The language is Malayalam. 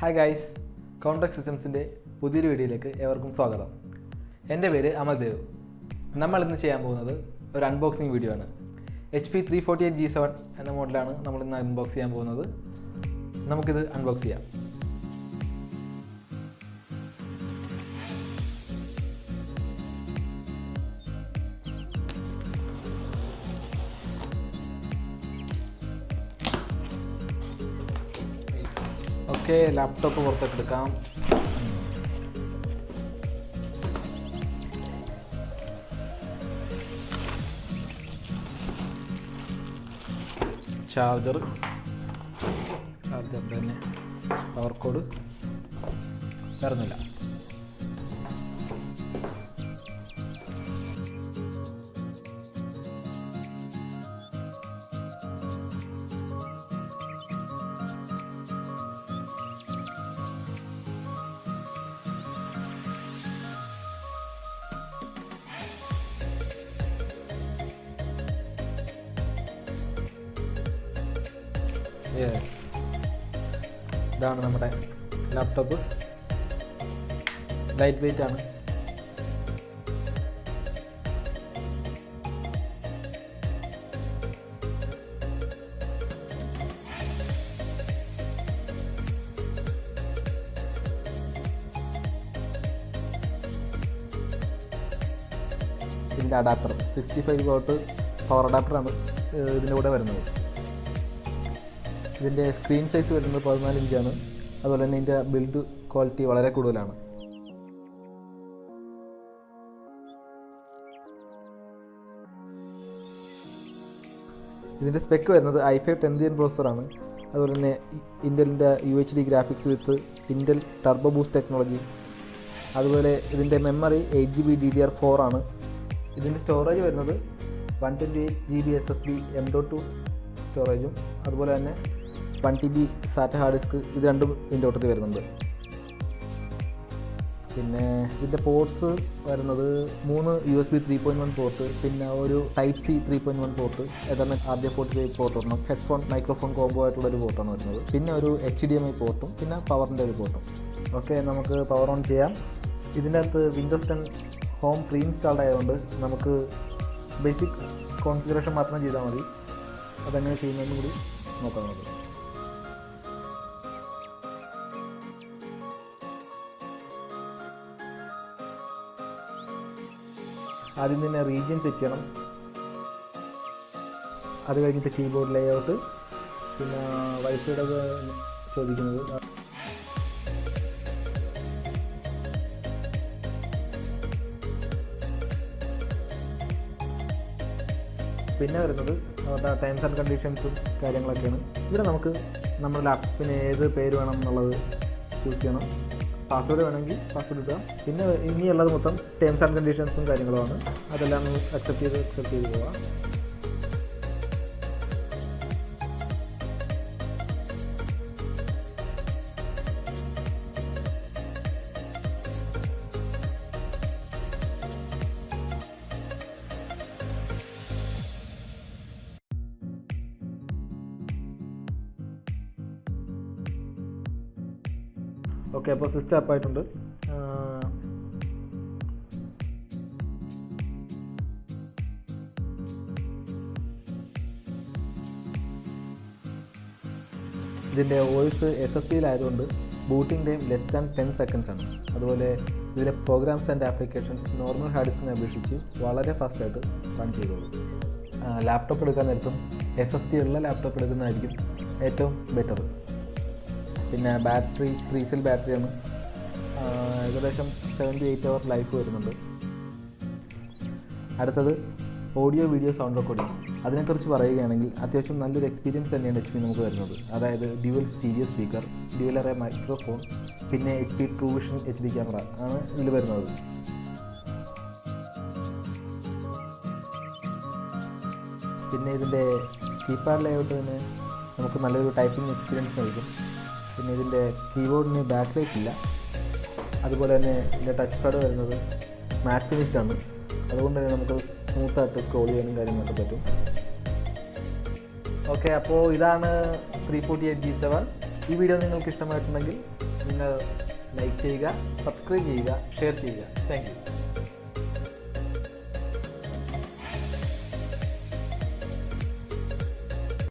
Hi guys, Comtech Systemsന്റെ പുതിയൊരു വീഡിയോയിലേക്ക് ഏവർക്കും സ്വാഗതം. എൻ്റെ പേര് അമൽദേവ്. നമ്മൾ ഇന്ന് ചെയ്യാൻ പോകുന്നത് ഒരു അൺബോക്സിംഗ് വീഡിയോ ആണ്. HP 348G7 എന്ന മോഡലാണ് നമ്മൾ ഇന്ന് അൺബോക്സ് ചെയ്യാൻ പോകുന്നത്. നമുക്കിത് അൺബോക്സ് ചെയ്യാം. ഓക്കെ, ലാപ്ടോപ്പ് പുറത്തേക്ക് എടുക്കാം. ചാർജറിൻ്റെ തന്നെ പവർ കോഡ് വരുന്നില്ല. ഇതാണ് നമ്മുടെ ലാപ്ടോപ്പ്. ലൈറ്റ് വെയിറ്റ് ആണ്. ഇതിൻ്റെ അഡാപ്റ്റർ 65 വോട്ട് പവർ അഡാപ്റ്ററാണ് ഇതിൻ്റെ കൂടെ വരുന്നത്. ഇതിൻ്റെ സ്ക്രീൻ സൈസ് വരുന്നത് 14 ഇഞ്ചാണ്. അതുപോലെ തന്നെ ഇതിൻ്റെ ബിൽഡ് ക്വാളിറ്റി വളരെ കൂടുതലാണ്. ഇതിൻ്റെ സ്പെക്ക് വരുന്നത് i5 10th പ്രോസസ്സറാണ്. അതുപോലെ തന്നെ ഇൻ്റലിൻ്റെ UHD ഗ്രാഫിക്സ് വിത്ത് ഇൻ്റൽ ടർബോ ബൂസ്റ്റ് ടെക്നോളജി. അതുപോലെ ഇതിൻ്റെ മെമ്മറി 8GB DDR4 ആണ്. ഇതിൻ്റെ സ്റ്റോറേജ് വരുന്നത് 128 GB SSD M.2 സ്റ്റോറേജും അതുപോലെ തന്നെ 1 TB സാറ്റ ഹാർഡ് ഡിസ്ക്, ഇത് രണ്ടും ഇതിൻ്റെ ഒട്ടത്തിൽ വരുന്നുണ്ട്. പിന്നെ ഇതിൻ്റെ പോർട്സ് വരുന്നത് 3 USB 3.1 പോർട്ട്, പിന്നെ ഒരു Type C 3.1 port, Ethernet RJ45 port ഒരെണ്ണം, ഹെഡ്ഫോൺ മൈക്രോഫോൺ കോംബോ ആയിട്ടുള്ളൊരു പോർട്ടാണ് വരുന്നത്. പിന്നെ ഒരു HDMI പോർട്ടും പിന്നെ പവറിൻ്റെ ഒരു പോർട്ടും. ഓക്കെ, നമുക്ക് പവർ ഓൺ ചെയ്യാം. ഇതിൻ്റെ അകത്ത് വിൻഡോസ് 10 ഹോം പ്രീ ഇൻസ്റ്റാൾഡ് ആയതുകൊണ്ട് നമുക്ക് ബേസിക് കോൺഫിഗറേഷൻ മാത്രം ചെയ്താൽ മതി. അതെങ്ങനെ ചെയ്യുന്നതെന്നും കൂടി നോക്കാം നമുക്ക്. ആദ്യം തന്നെ റീജിയൻ സെറ്റ് ചെയ്യണം. അത് കഴിഞ്ഞിട്ട് കീബോർഡ് ലേഔട്ട്, പിന്നെ വൈഫൈയുടെ ചോദിക്കുന്നത്. പിന്നെ വരുന്നത് അവരുടെ ടേംസ് ആൻഡ് കണ്ടീഷൻസും കാര്യങ്ങളൊക്കെയാണ്. ഇവിടെ നമുക്ക് നമ്മുടെ ലാപ്ടോപ്പിന് ഏത് പേര് വേണം എന്നുള്ളത് ചൂസ് ചെയ്യണം. പാസ്വേഡ് വേണമെങ്കിൽ പാസ്വേഡ് ഇടുക. പിന്നെ ഇനിയുള്ളത് മൊത്തം ടേംസ് ആൻഡ് കണ്ടീഷൻസും കാര്യങ്ങളുമാണ്. അതെല്ലാം അക്സെപ്റ്റ് ചെയ്ത് പോവാം. ഓക്കെ, അപ്പോൾ സിസ്റ്റം അപ്പായിട്ടുണ്ട്. ഇതിൻ്റെ വോയിസ് SSDയിലായതുകൊണ്ട് booting time less than 10 seconds ആണ്. അതുപോലെ ഇതിലെ programs and applications normal hard ഡിസ്കിനെ അപേക്ഷിച്ച് വളരെ ഫാസ്റ്റായിട്ട് റൺ ചെയ്തോളൂ. ലാപ്ടോപ്പ് എടുക്കാൻ നേരത്തും SSD ഉള്ള ലാപ്ടോപ്പ് എടുക്കുന്നതായിരിക്കും ഏറ്റവും ബെറ്റർ. പിന്നെ ബാറ്ററി 3 സെൽ ബാറ്ററിയാണ്. ഏകദേശം 78 അവർ ലൈഫ് വരുന്നുണ്ട്. അടുത്തത് ഓഡിയോ വീഡിയോ സൗണ്ട് റെക്കോർഡിംഗ്. അതിനെക്കുറിച്ച് പറയുകയാണെങ്കിൽ അത്യാവശ്യം നല്ലൊരു എക്സ്പീരിയൻസ് തന്നെയാണ് HP നമുക്ക് വരുന്നത്. അതായത് dual stereo speaker, dual array microphone, പിന്നെ HP true vision HD camera ആണ് ഇതിൽ വരുന്നത്. പിന്നെ ഇതിൻ്റെ കീപാഡ് ലേഔട്ട് തന്നെ നമുക്ക് നല്ലൊരു ടൈപ്പിംഗ് എക്സ്പീരിയൻസ് നൽകും. പിന്നെ ഇതിൻ്റെ കീബോർഡിന് ബാക്ക് ലൈറ്റ് ഇല്ല. അതുപോലെ തന്നെ ഇതിൻ്റെ ടച്ച് പാഡ് വരുന്നത് മാറ്റ് ഫിനിഷ്ഡ് ആണ്. അതുകൊണ്ട് തന്നെ നമുക്ക് സ്മൂത്തായിട്ട് സ്ക്രോൾ ചെയ്യാനും കാര്യങ്ങളൊക്കെ പറ്റും. ഓക്കെ, അപ്പോൾ ഇതാണ് 348G7. ഈ വീഡിയോ നിങ്ങൾക്ക് ഇഷ്ടമായിട്ടുണ്ടെങ്കിൽ നിങ്ങൾ ലൈക്ക് ചെയ്യുക, സബ്സ്ക്രൈബ് ചെയ്യുക, ഷെയർ ചെയ്യുക. Thank you.